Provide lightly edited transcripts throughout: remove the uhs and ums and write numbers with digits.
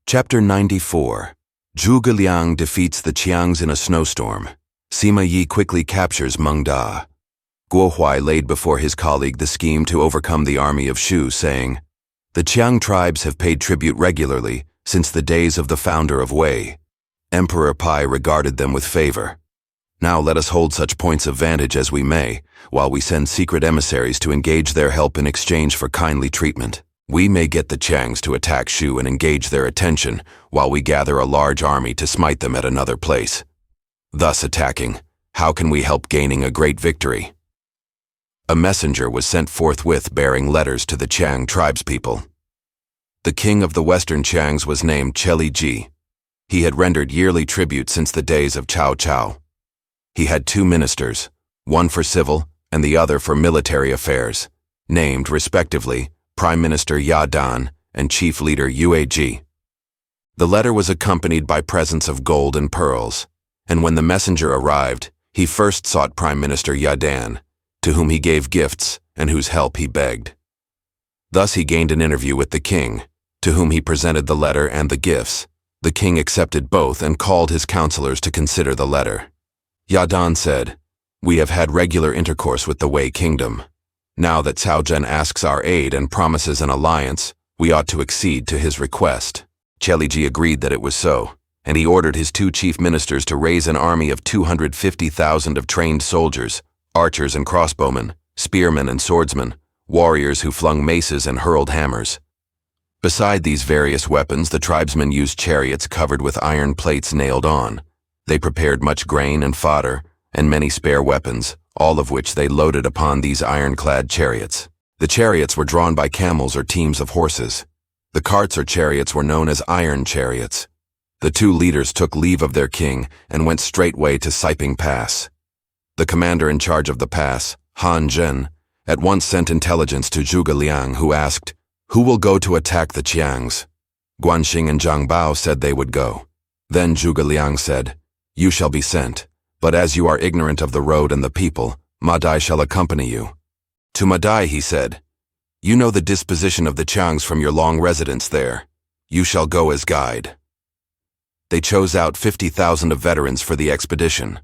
Chapter 94. Zhuge Liang defeats the Qiangs in a snowstorm. Sima Yi quickly captures Meng. Guo Huai laid before his colleague the scheme to overcome the army of Shu, saying, "The Qiang tribes have paid tribute regularly since the days of the founder of Wei. Emperor Pai regarded them with favor. Now let us hold such points of vantage as we may, while we send secret emissaries to engage their help in exchange for kindly treatment. We may get the Qiangs to attack Shu and engage their attention, while we gather a large army to smite them at another place. Thus attacking, how can we help gaining a great victory?" A messenger was sent forthwith bearing letters to the Qiang tribespeople. The king of the western Qiangs was named Ji. He had rendered yearly tribute since the days of Cao Cao. He had two ministers, one for civil and the other for military affairs, named, respectively, Prime Minister Ya Dan and Chief Leader Ji. The letter was accompanied by presents of gold and pearls, and when the messenger arrived, he first sought Prime Minister Ya Dan, to whom he gave gifts and whose help he begged. Thus he gained an interview with the king, to whom he presented the letter and the gifts. The king accepted both and called his counselors to consider the letter. Ya Dan said, "We have had regular intercourse with the Wei kingdom. Now that Cao Zhen asks our aid and promises an alliance, we ought to accede to his request." Ji agreed that it was so, and he ordered his two chief ministers to raise an army of 250,000 of trained soldiers, archers and crossbowmen, spearmen and swordsmen, warriors who flung maces and hurled hammers. Beside these various weapons, the tribesmen used chariots covered with iron plates nailed on. They prepared much grain and fodder, and many spare weapons, all of which they loaded upon these ironclad chariots. The chariots were drawn by camels or teams of horses. The carts or chariots were known as iron chariots. The two leaders took leave of their king and went straightway to Siping Pass. The commander in charge of the pass, Han Zhen, at once sent intelligence to Zhuge Liang, who asked, "Who will go to attack the Qiangs?" Guanxing and Zhang Bao said they would go. Then Zhuge Liang said, "You shall be sent, but as you are ignorant of the road and the people, Ma Dai shall accompany you." To Ma Dai he said, "You know the disposition of the Qiangs from your long residence there. You shall go as guide." They chose out 50,000 of veterans for the expedition.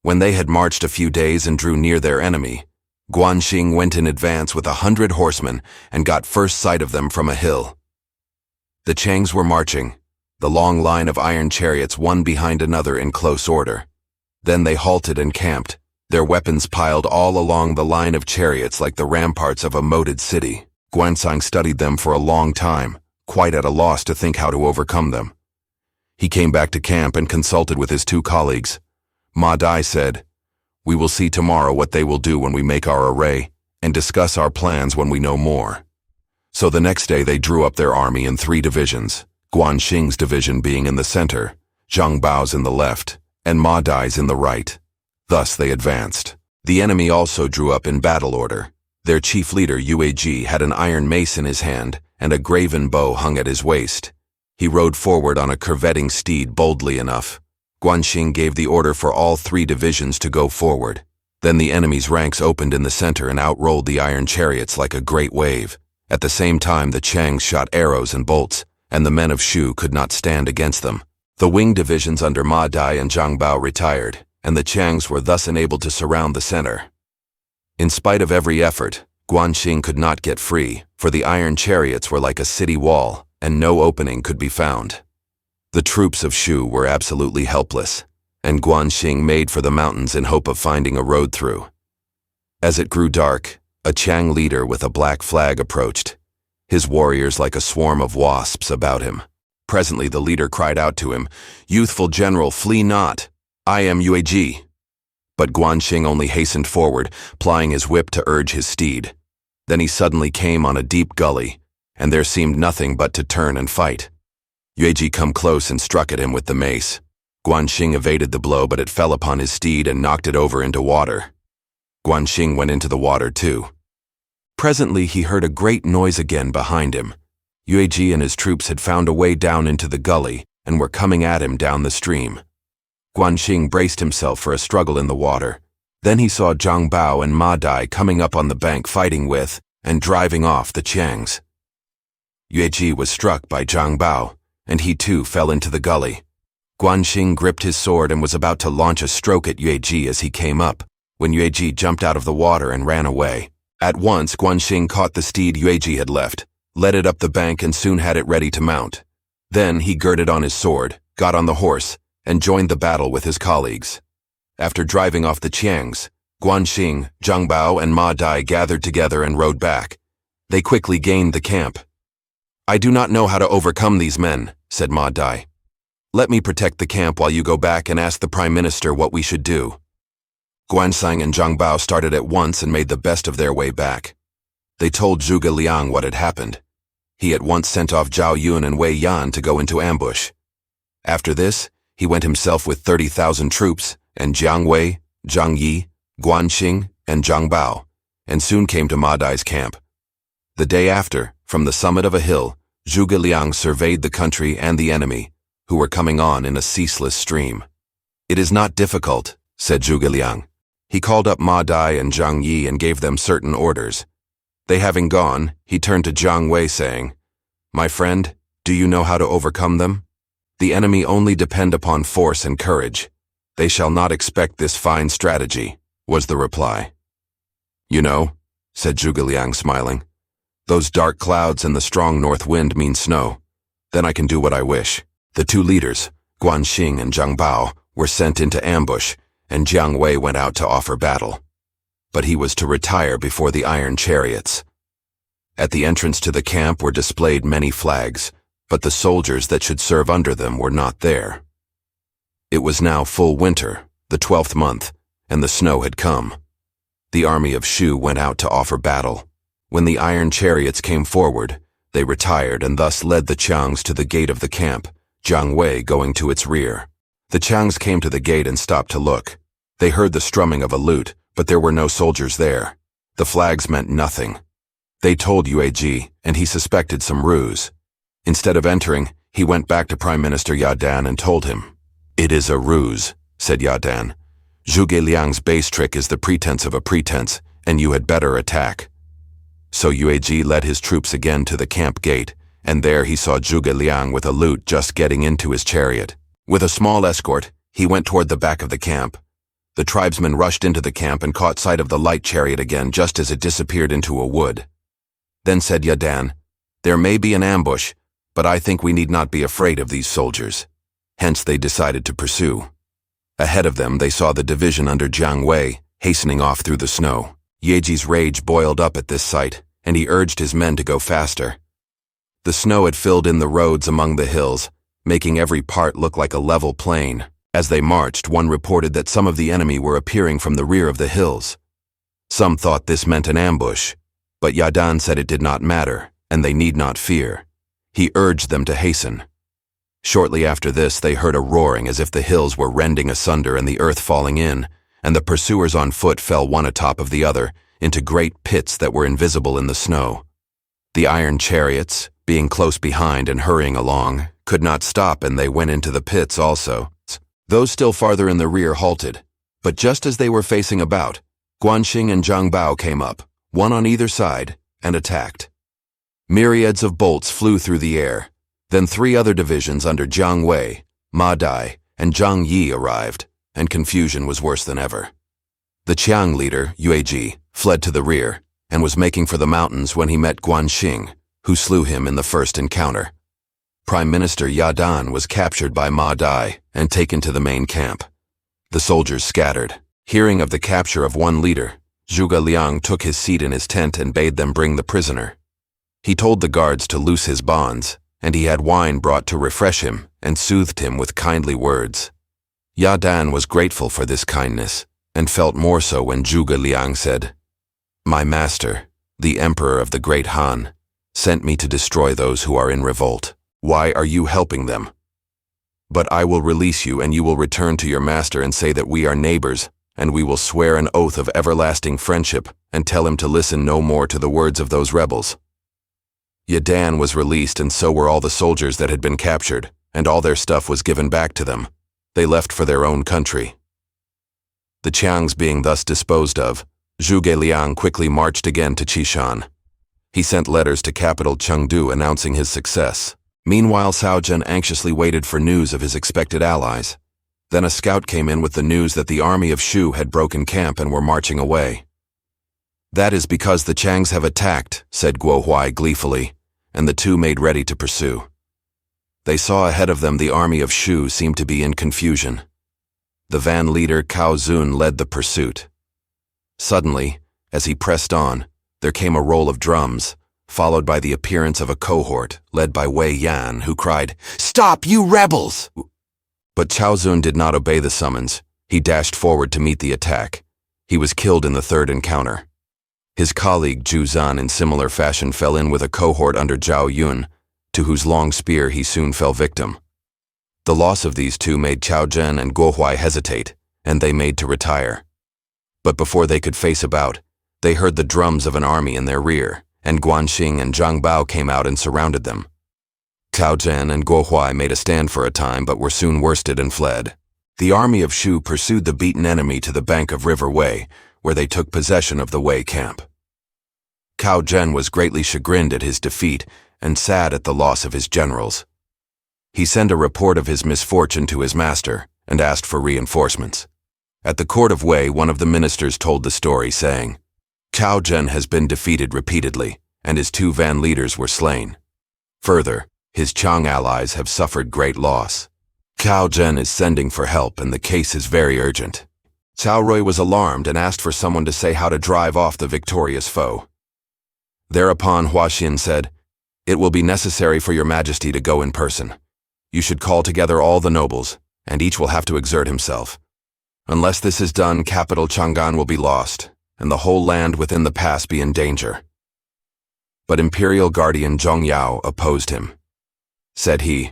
When they had marched a few days and drew near their enemy, Guanxing went in advance with 100 horsemen and got first sight of them from a hill. The Qiangs were marching, the long line of iron chariots one behind another in close order. Then they halted and camped, their weapons piled all along the line of chariots like the ramparts of a moated city. Guanxing studied them for a long time, quite at a loss to think how to overcome them. He came back to camp and consulted with his two colleagues. Ma Dai said, "We will see tomorrow what they will do when we make our array, and discuss our plans when we know more." So the next day they drew up their army in 3 divisions, Guanxing's division being in the center, Zhang Bao's in the left, and Ma Dai's in the right. Thus they advanced. The enemy also drew up in battle order. Their chief leader, Ji, had an iron mace in his hand, and a graven bow hung at his waist. He rode forward on a curvetting steed boldly enough. Guanxing gave the order for all 3 divisions to go forward. Then the enemy's ranks opened in the center and outrolled the iron chariots like a great wave. At the same time the Qiangs shot arrows and bolts, and the men of Shu could not stand against them. The wing divisions under Ma Dai and Zhang Bao retired, and the Qiangs were thus enabled to surround the center. In spite of every effort, Guanxing could not get free, for the iron chariots were like a city wall, and no opening could be found. The troops of Shu were absolutely helpless, and Guanxing made for the mountains in hope of finding a road through. As it grew dark, a Qiang leader with a black flag approached, his warriors like a swarm of wasps about him. Presently the leader cried out to him, "Youthful general, flee not! I am Ji." But Guanxing only hastened forward, plying his whip to urge his steed. Then he suddenly came on a deep gully, and there seemed nothing but to turn and fight. Ji come close and struck at him with the mace. Guanxing evaded the blow, but it fell upon his steed and knocked it over into water. Guanxing went into the water too. Presently he heard a great noise again behind him. Ji and his troops had found a way down into the gully and were coming at him down the stream. Guanxing braced himself for a struggle in the water. Then he saw Zhang Bao and Ma Dai coming up on the bank fighting with and driving off the Qiangs. Ji was struck by Zhang Bao, and he too fell into the gully. Guanxing gripped his sword and was about to launch a stroke at Yueji as he came up, when Yueji jumped out of the water and ran away. At once, Guanxing caught the steed Yueji had left, led it up the bank and soon had it ready to mount. Then he girded on his sword, got on the horse, and joined the battle with his colleagues. After driving off the Qiangs, Guanxing, Zhang Bao, and Ma Dai gathered together and rode back. They quickly gained the camp. "I do not know how to overcome these men," said Ma Dai. "Let me protect the camp while you go back and ask the Prime Minister what we should do." Guanxing and Zhang Bao started at once and made the best of their way back. They told Zhuge Liang what had happened. He at once sent off Zhao Yun and Wei Yan to go into ambush. After this, he went himself with 30,000 troops and Jiang Wei, Zhang Yi, Guanxing, and Zhang Bao, and soon came to Ma Dai's camp. The day after, from the summit of a hill, Zhuge Liang surveyed the country and the enemy, who were coming on in a ceaseless stream. "It is not difficult," said Zhuge Liang. He called up Ma Dai and Zhang Yi and gave them certain orders. They having gone, he turned to Jiang Wei saying, "My friend, do you know how to overcome them? The enemy only depend upon force and courage. They shall not expect this fine strategy," was the reply. "You know," said Zhuge Liang smiling, "those dark clouds and the strong north wind mean snow. Then I can do what I wish." The two leaders, Guanxing and Zhang Bao, were sent into ambush, and Jiang Wei went out to offer battle. But he was to retire before the iron chariots. At the entrance to the camp were displayed many flags, but the soldiers that should serve under them were not there. It was now full winter, the 12th month, and the snow had come. The army of Shu went out to offer battle. When the iron chariots came forward, they retired and thus led the Qiangs to the gate of the camp, Jiang Wei going to its rear. The Qiangs came to the gate and stopped to look. They heard the strumming of a lute, but there were no soldiers there. The flags meant nothing. They told Yueji, and he suspected some ruse. Instead of entering, he went back to Prime Minister Yadan and told him. "It is a ruse," said Yadan. "Zhuge Liang's base trick is the pretense of a pretense, and you had better attack." So Yueji led his troops again to the camp gate, and there he saw Zhuge Liang with a lute just getting into his chariot. With a small escort, he went toward the back of the camp. The tribesmen rushed into the camp and caught sight of the light chariot again just as it disappeared into a wood. Then said Yadan, "There may be an ambush, but I think we need not be afraid of these soldiers." Hence they decided to pursue. Ahead of them they saw the division under Jiang Wei, hastening off through the snow. Yeji's rage boiled up at this sight, and he urged his men to go faster. The snow had filled in the roads among the hills, making every part look like a level plain. As they marched, one reported that some of the enemy were appearing from the rear of the hills. Some thought this meant an ambush, but Yadan said it did not matter, and they need not fear. He urged them to hasten. Shortly after this, they heard a roaring as if the hills were rending asunder and the earth falling in, and the pursuers on foot fell one atop of the other into great pits that were invisible in the snow. The iron chariots, being close behind and hurrying along, could not stop, and they went into the pits also. Those still farther in the rear halted, but just as they were facing about, Guanxing and Zhang Bao came up, one on either side, and attacked. Myriads of bolts flew through the air. Then 3 other divisions under Jiang Wei, Ma Dai, and Zhang Yi arrived, and confusion was worse than ever. The Qiang leader, Yueji, fled to the rear, and was making for the mountains when he met Guanxing, who slew him in the first encounter. Prime Minister Yadan was captured by Ma Dai and taken to the main camp. The soldiers scattered. Hearing of the capture of one leader, Zhuge Liang took his seat in his tent and bade them bring the prisoner. He told the guards to loose his bonds, and he had wine brought to refresh him and soothed him with kindly words. Yadan was grateful for this kindness, and felt more so when Zhuge Liang said, "My master, the emperor of the great Han, sent me to destroy those who are in revolt. Why are you helping them? But I will release you, and you will return to your master and say that we are neighbors, and we will swear an oath of everlasting friendship and tell him to listen no more to the words of those rebels." Yadan was released, and so were all the soldiers that had been captured, and all their stuff was given back to them. They left for their own country. The Qiangs being thus disposed of, Zhuge Liang quickly marched again to Qishan. He sent letters to capital Chengdu announcing his success. Meanwhile, Cao Zhen anxiously waited for news of his expected allies. Then a scout came in with the news that the army of Shu had broken camp and were marching away. "That is because the Qiangs have attacked," said Guo Huai gleefully, and the two made ready to pursue. They saw ahead of them the army of Shu seemed to be in confusion. The van leader Cao Zun led the pursuit. Suddenly, as he pressed on, there came a roll of drums, followed by the appearance of a cohort led by Wei Yan, who cried, "Stop, you rebels!" But Cao Zun did not obey the summons. He dashed forward to meet the attack. He was killed in the third encounter. His colleague Zhu Zan in similar fashion fell in with a cohort under Zhao Yun, to whose long spear he soon fell victim. The loss of these two made Cao Zhen and Guo Huai hesitate, and they made to retire. But before they could face about, they heard the drums of an army in their rear, and Guanxing and Zhang Bao came out and surrounded them. Cao Zhen and Guo Huai made a stand for a time but were soon worsted and fled. The army of Shu pursued the beaten enemy to the bank of River Wei, where they took possession of the Wei camp. Cao Zhen was greatly chagrined at his defeat and sad at the loss of his generals. He sent a report of his misfortune to his master and asked for reinforcements. At the court of Wei, one of the ministers told the story, saying, "Cao Zhen has been defeated repeatedly, and his two van leaders were slain. Further, his Qiang allies have suffered great loss. Cao Zhen is sending for help, and the case is very urgent." Cao Rui was alarmed and asked for someone to say how to drive off the victorious foe. Thereupon Hua Xin said, "It will be necessary for your majesty to go in person. You should call together all the nobles, and each will have to exert himself. Unless this is done, capital Chang'an will be lost, and the whole land within the pass be in danger." But imperial guardian Zhong Yao opposed him. Said he,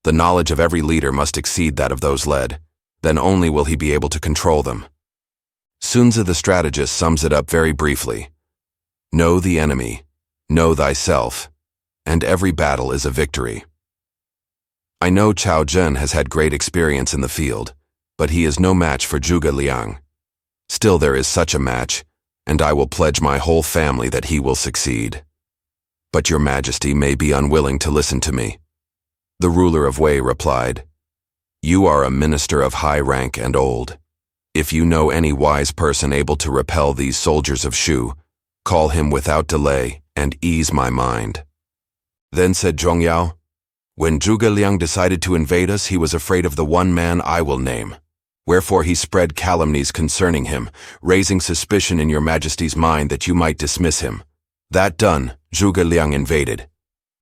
"The knowledge of every leader must exceed that of those led, then only will he be able to control them." Sun Tzu the strategist sums it up very briefly. Know the enemy, know thyself, and every battle is a victory. I know Cao Zhen has had great experience in the field, but he is no match for Zhuge Liang. Still there is such a match, and I will pledge my whole family that he will succeed. But your majesty may be unwilling to listen to me." The ruler of Wei replied, "You are a minister of high rank and old. If you know any wise person able to repel these soldiers of Shu, call him without delay and ease my mind." Then said Zhong Yao, "When Zhuge Liang decided to invade us, he was afraid of the one man I will name. Wherefore he spread calumnies concerning him, raising suspicion in your majesty's mind that you might dismiss him. That done, Zhuge Liang invaded.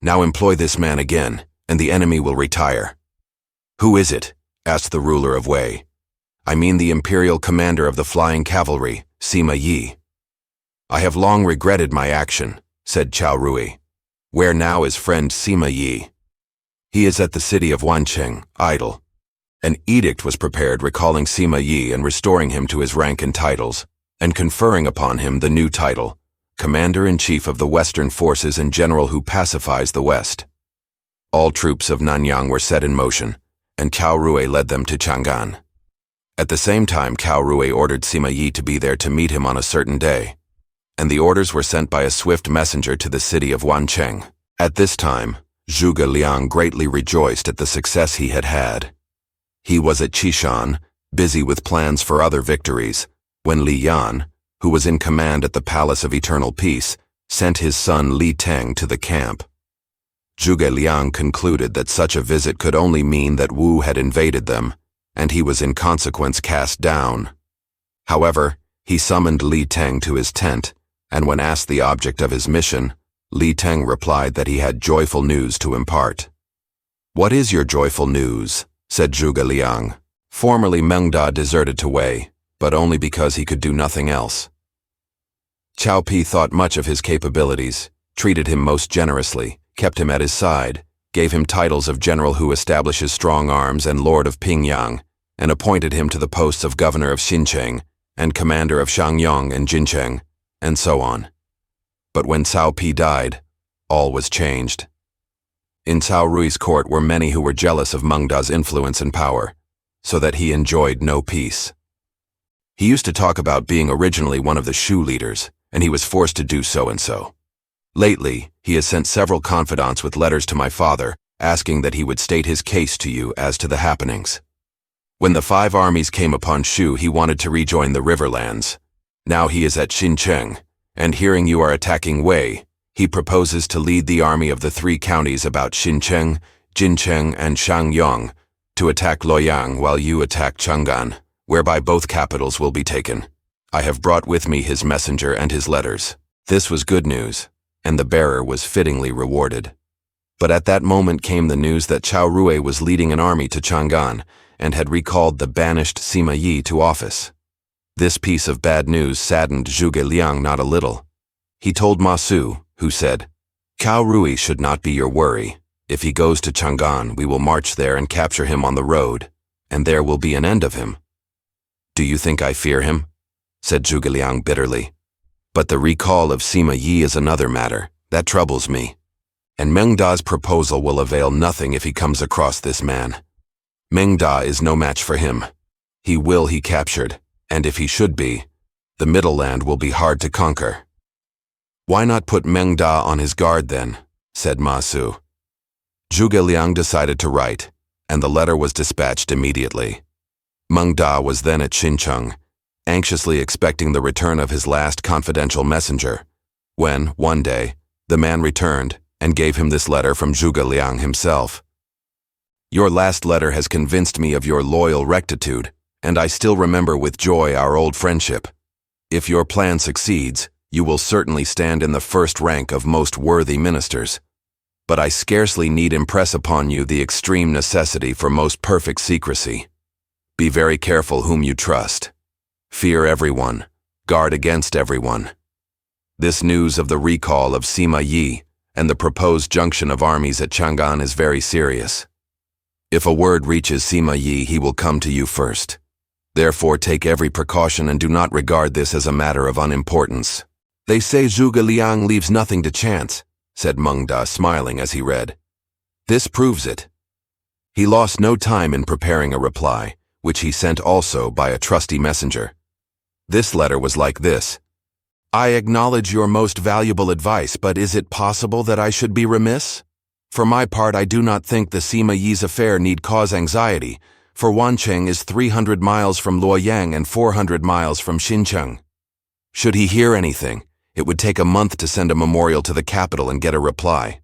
Now employ this man again, and the enemy will retire." "Who is it?" asked the ruler of Wei. "I mean the imperial commander of the flying cavalry, Sima Yi." "I have long regretted my action," said Cao Rui. "Where now is friend Sima Yi?" "He is at the city of Wancheng, idle." An edict was prepared recalling Sima Yi and restoring him to his rank and titles, and conferring upon him the new title, Commander-in-Chief of the Western Forces and General who pacifies the West. All troops of Nanyang were set in motion, and Cao Rui led them to Chang'an. At the same time, Cao Rui ordered Sima Yi to be there to meet him on a certain day, and the orders were sent by a swift messenger to the city of Wancheng. At this time, Zhuge Liang greatly rejoiced at the success he had had. He was at Qishan, busy with plans for other victories, when Li Yan, who was in command at the Palace of Eternal Peace, sent his son Li Teng to the camp. Zhuge Liang concluded that such a visit could only mean that Wu had invaded them, and he was in consequence cast down. However, he summoned Li Teng to his tent, and when asked the object of his mission, Li Teng replied that he had joyful news to impart. "What is your joyful news?" said Zhuge Liang. Formerly Meng deserted to Wei, but only because he could do nothing else. Cao Pi thought much of his capabilities, treated him most generously, kept him at his side, gave him titles of general who establishes strong arms and lord of Pingyang, and appointed him to the posts of governor of Xincheng and commander of Shangyong and Jincheng, and so on. But when Cao Pi died, all was changed. In Cao Rui's court were many who were jealous of Meng Da's influence and power, so that he enjoyed no peace. He used to talk about being originally one of the Shu leaders, and he was forced to do so and so. Lately, He has sent several confidants with letters to my father, asking that he would state his case to you as to the happenings. When the 5 armies came upon Shu, he wanted to rejoin the riverlands. Now he is at Xincheng, and hearing you are attacking Wei, he proposes to lead the army of the 3 counties about Xincheng, Jincheng, and Shangyong to attack Luoyang while you attack Chang'an, whereby both capitals will be taken. I have brought with me his messenger and his letters. This was good news, and the bearer was fittingly rewarded. But at that moment came the news that Cao Rui was leading an army to Chang'an and had recalled the banished Sima Yi to office. This piece of bad news saddened Zhuge Liang not a little. He told Ma Su, who said, "Cao Rui should not be your worry. If he goes to Chang'an, we will march there and capture him on the road, and there will be an end of him." "Do you think I fear him?" said Zhuge Liang bitterly. "But the recall of Sima Yi is another matter. That troubles me. And Meng Da's proposal will avail nothing if he comes across this man. Meng Da is no match for him. He captured, and if he should be, the Middle Land will be hard to conquer." "Why not put Meng Da on his guard then?" said Ma Su. Zhuge Liang decided to write, and the letter was dispatched immediately. Meng Da was then at Xincheng, anxiously expecting the return of his last confidential messenger, when, one day, the man returned and gave him this letter from Zhuge Liang himself. "Your last letter has convinced me of your loyal rectitude, and I still remember with joy our old friendship. If your plan succeeds, you will certainly stand in the first rank of most worthy ministers. But I scarcely need impress upon you the extreme necessity for most perfect secrecy. Be very careful whom you trust. Fear everyone. Guard against everyone. This news of the recall of Sima Yi and the proposed junction of armies at Chang'an is very serious. If a word reaches Sima Yi, he will come to you first. Therefore take every precaution and do not regard this as a matter of unimportance." "They say Zhuge Liang leaves nothing to chance," said Meng Da, smiling as he read. "This proves it." He lost no time in preparing a reply, which he sent also by a trusty messenger. This letter was like this: "I acknowledge your most valuable advice, but is it possible that I should be remiss? For my part, I do not think the Sima Yi's affair need cause anxiety, for Wancheng is 300 miles from Luoyang and 400 miles from Xincheng. Should he hear anything, it would take a month to send a memorial to the capital and get a reply.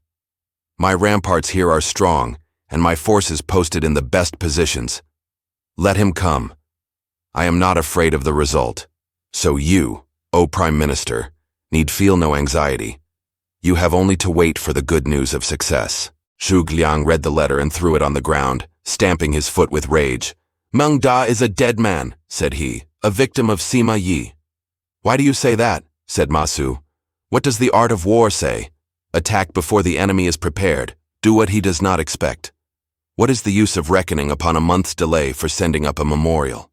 My ramparts here are strong, and my forces posted in the best positions. Let him come. I am not afraid of the result. So you, O Prime Minister, need feel no anxiety. You have only to wait for the good news of success." Zhuge Liang read the letter and threw it on the ground, stamping his foot with rage. "Meng Da is a dead man," said he, "a victim of Sima Yi." "Why do you say that?" said Ma Su. "What does the art of war say? Attack before the enemy is prepared. Do what he does not expect. What is the use of reckoning upon a month's delay for sending up a memorial?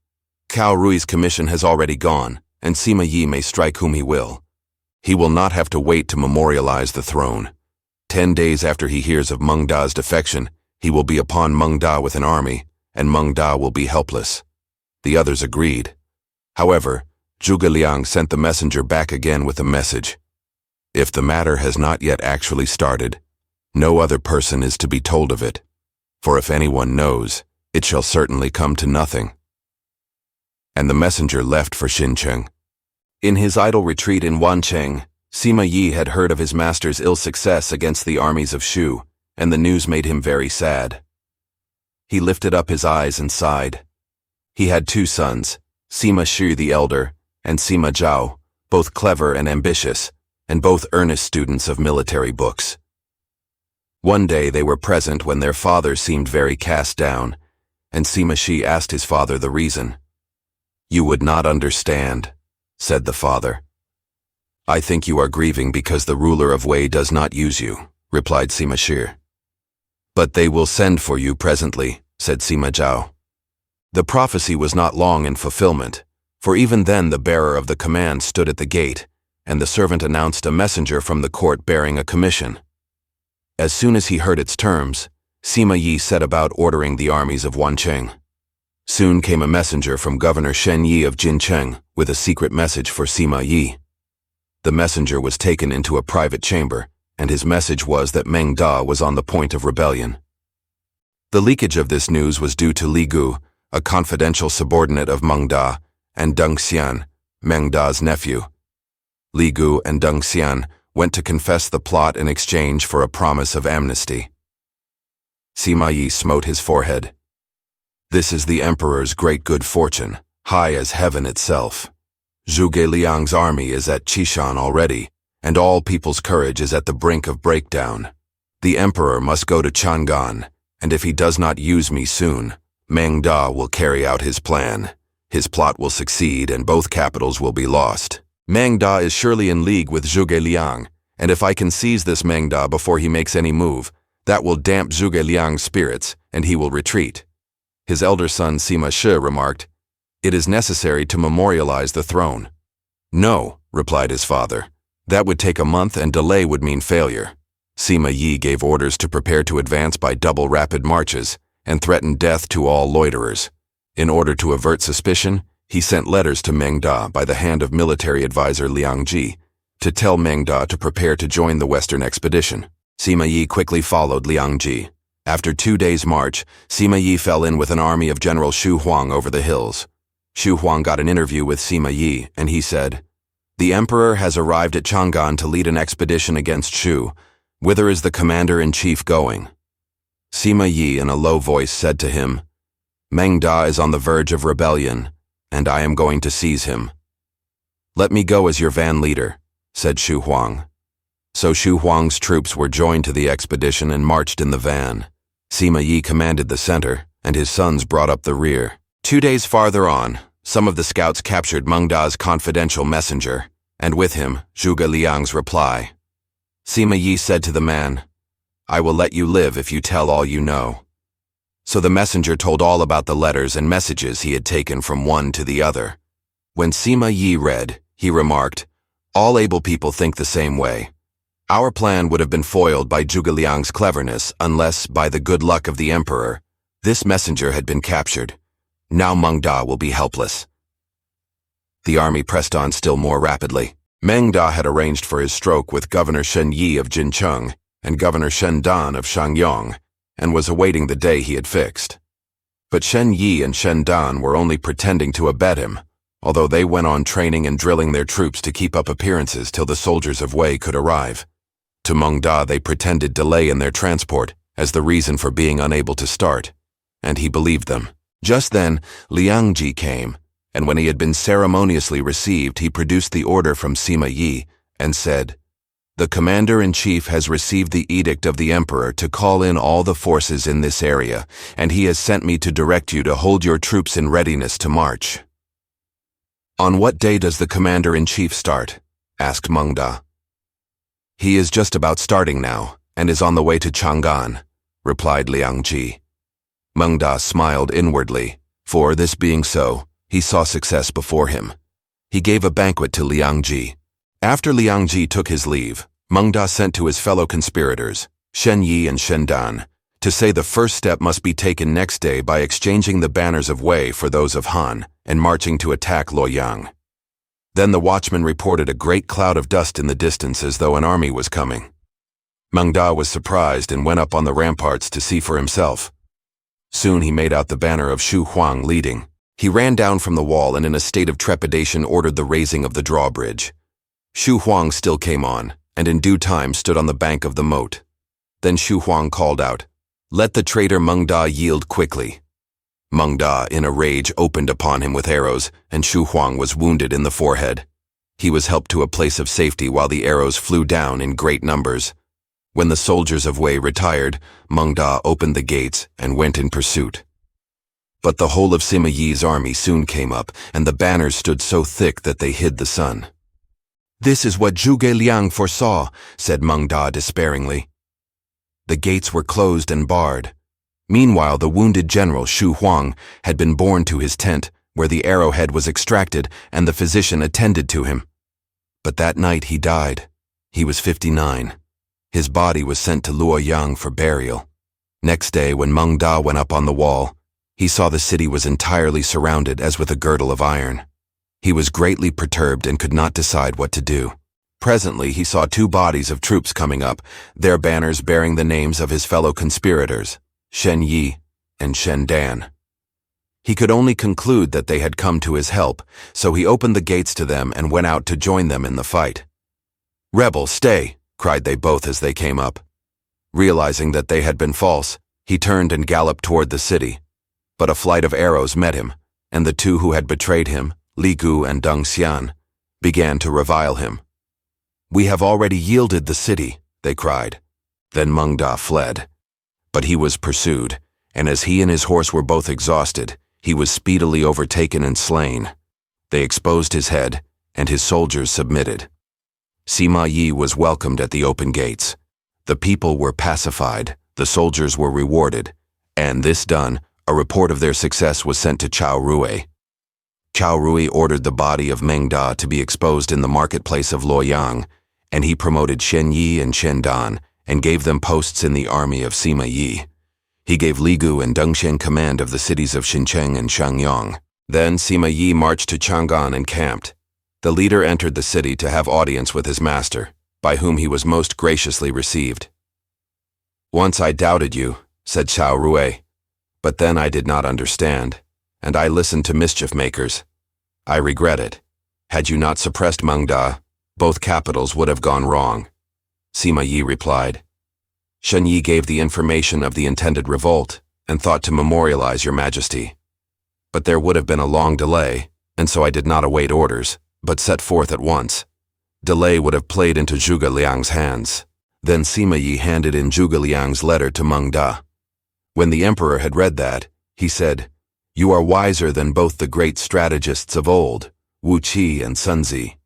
Cao Rui's commission has already gone, and Sima Yi may strike whom he will. He will not have to wait to memorialize the throne. 10 days after he hears of Meng Da's defection, he will be upon Meng Da with an army, and Meng Da will be helpless." The others agreed. However, Zhuge Liang sent the messenger back again with a message. "If the matter has not yet actually started, no other person is to be told of it, for if anyone knows, it shall certainly come to nothing." And the messenger left for Xincheng. In his idle retreat in Wancheng, Sima Yi had heard of his master's ill success against the armies of Shu, and the news made him very sad. He lifted up his eyes and sighed. He had 2 sons, Sima Shi the elder, and Sima Zhao, both clever and ambitious, and both earnest students of military books. One day they were present when their father seemed very cast down, and Sima Shi asked his father the reason. "You would not understand," said the father. "I think you are grieving because the ruler of Wei does not use you," replied Sima Shi. "But they will send for you presently," said Sima Zhao. The prophecy was not long in fulfillment, for even then the bearer of the command stood at the gate, and the servant announced a messenger from the court bearing a commission. As soon as he heard its terms, Sima Yi set about ordering the armies of Wancheng. Soon came a messenger from Governor Shen Yi of Jincheng with a secret message for Sima Yi. The messenger was taken into a private chamber, and his message was that Meng Da was on the point of rebellion. The leakage of this news was due to Li Gu, a confidential subordinate of Meng Da, and Deng Xian, Meng Da's nephew. Li Gu and Deng Xian went to confess the plot in exchange for a promise of amnesty. Sima Yi smote his forehead. This is the emperor's great good fortune, high as heaven itself. Zhuge Liang's army is at Qishan already, and all people's courage is at the brink of breakdown. The emperor must go to Chang'an, and if he does not use me soon, Meng Da will carry out his plan. His plot will succeed and both capitals will be lost. Meng Da is surely in league with Zhuge Liang, and if I can seize this Meng Da before he makes any move, that will damp Zhuge Liang's spirits, and he will retreat. His elder son Sima remarked, "It is necessary to memorialize the throne." "No," replied his father. "That would take a month and delay would mean failure." Sima Yi gave orders to prepare to advance by double rapid marches and threatened death to all loiterers. In order to avert suspicion, he sent letters to Meng Da by the hand of military advisor Liang Ji to tell Meng Da to prepare to join the western expedition. Sima Yi quickly followed Liang Ji. After 2 days' march, Sima Yi fell in with an army of General Xu Huang over the hills. Xu Huang got an interview with Sima Yi, and he said, "The emperor has arrived at Chang'an to lead an expedition against Shu. Whither is the commander-in-chief going?" Sima Yi in a low voice said to him, "Meng Da is on the verge of rebellion, and I am going to seize him." "Let me go as your van leader," said Xu Huang. So Xu Huang's troops were joined to the expedition and marched in the van. Sima Yi commanded the center, and his sons brought up the rear. 2 days farther on, some of the scouts captured Meng Da's confidential messenger, and with him, Zhuge Liang's reply. Sima Yi said to the man, "I will let you live if you tell all you know." So the messenger told all about the letters and messages he had taken from one to the other. When Sima Yi read, he remarked, "All able people think the same way. Our plan would have been foiled by Zhuge Liang's cleverness unless, by the good luck of the emperor, this messenger had been captured. Now Meng Da will be helpless." The army pressed on still more rapidly. Meng Da had arranged for his stroke with Governor Shen Yi of Jincheng and Governor Shen Dan of Shangyong, and was awaiting the day he had fixed. But Shen Yi and Shen Dan were only pretending to abet him, although they went on training and drilling their troops to keep up appearances till the soldiers of Wei could arrive. To Meng Da they pretended delay in their transport as the reason for being unable to start, and he believed them. Just then, Liang Ji came, and when he had been ceremoniously received, he produced the order from Sima Yi and said, "The commander-in-chief has received the edict of the emperor to call in all the forces in this area, and he has sent me to direct you to hold your troops in readiness to march." "On what day does the commander-in-chief start?" asked Meng Da. "He is just about starting now, and is on the way to Chang'an," replied Liang Ji. Meng Da smiled inwardly, for, this being so, he saw success before him. He gave a banquet to Liang Ji. After Liang Ji took his leave, Meng Da sent to his fellow conspirators, Shen Yi and Shen Dan, to say the first step must be taken next day by exchanging the banners of Wei for those of Han and marching to attack Luoyang. Then the watchman reported a great cloud of dust in the distance as though an army was coming. Meng Da was surprised and went up on the ramparts to see for himself. Soon he made out the banner of Xu Huang leading. He ran down from the wall and in a state of trepidation ordered the raising of the drawbridge. Xu Huang still came on, and in due time stood on the bank of the moat. Then Xu Huang called out, "Let the traitor Meng Da yield quickly." Meng Da, in a rage, opened upon him with arrows, and Xu Huang was wounded in the forehead. He was helped to a place of safety while the arrows flew down in great numbers. When the soldiers of Wei retired, Meng Da opened the gates and went in pursuit. But the whole of Sima Yi's army soon came up, and the banners stood so thick that they hid the sun. "This is what Zhuge Liang foresaw," said Meng Da despairingly. The gates were closed and barred. Meanwhile, the wounded general Xu Huang had been borne to his tent, where the arrowhead was extracted and the physician attended to him. But that night he died. He was 59. His body was sent to Luoyang for burial. Next day, when Meng Da went up on the wall, he saw the city was entirely surrounded as with a girdle of iron. He was greatly perturbed and could not decide what to do. Presently he saw two bodies of troops coming up, their banners bearing the names of his fellow conspirators, Shen Yi and Shen Dan. He could only conclude that they had come to his help, so he opened the gates to them and went out to join them in the fight. "Rebel, stay!" cried they both as they came up. Realizing that they had been false, he turned and galloped toward the city. But a flight of arrows met him, and the two who had betrayed him, Li Gu and Deng Xian, began to revile him. "We have already yielded the city," they cried. Then Meng Da fled. But he was pursued, and as he and his horse were both exhausted, he was speedily overtaken and slain. They exposed his head, and his soldiers submitted. Sima Yi was welcomed at the open gates. The people were pacified, the soldiers were rewarded, and this done, a report of their success was sent to Cao Rui. Cao Rui ordered the body of Meng Da to be exposed in the marketplace of Luoyang, and he promoted Shen Yi and Shen Dan and gave them posts in the army of Sima Yi. He gave Li Gu and Deng Xian command of the cities of Xincheng and Shangyang. Then Sima Yi marched to Chang'an and camped. The leader entered the city to have audience with his master, by whom he was most graciously received. "Once I doubted you," said Cao Rui, "but then I did not understand, and I listened to mischief makers. I regret it. Had you not suppressed Meng Da, both capitals would have gone wrong." Sima Yi replied, "Shen Yi gave the information of the intended revolt and thought to memorialize your majesty. But there would have been a long delay, and so I did not await orders, but set forth at once. Delay would have played into Zhuge Liang's hands." Then Sima Yi handed in Zhuge Liang's letter to Meng Da. When the emperor had read that, he said, "You are wiser than both the great strategists of old, Wu Qi and Sun Zi."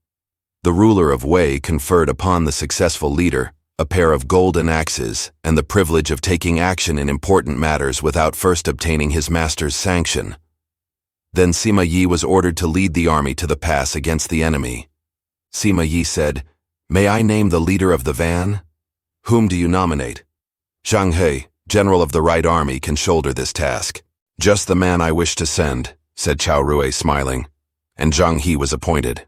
The ruler of Wei conferred upon the successful leader a pair of golden axes and the privilege of taking action in important matters without first obtaining his master's sanction. Then Sima Yi was ordered to lead the army to the pass against the enemy. Sima Yi said, "May I name the leader of the van?" "Whom do you nominate?" "Zhang He, general of the Right Army, can shoulder this task." "Just the man I wish to send," said Cao Rui, smiling, and Zhang He was appointed.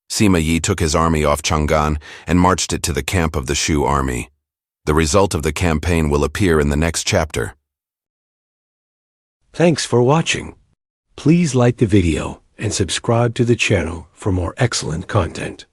Sima Yi took his army off Chang'an and marched it to the camp of the Shu army. The result of the campaign will appear in the next chapter. Thanks for watching. Please like the video and subscribe to the channel for more excellent content.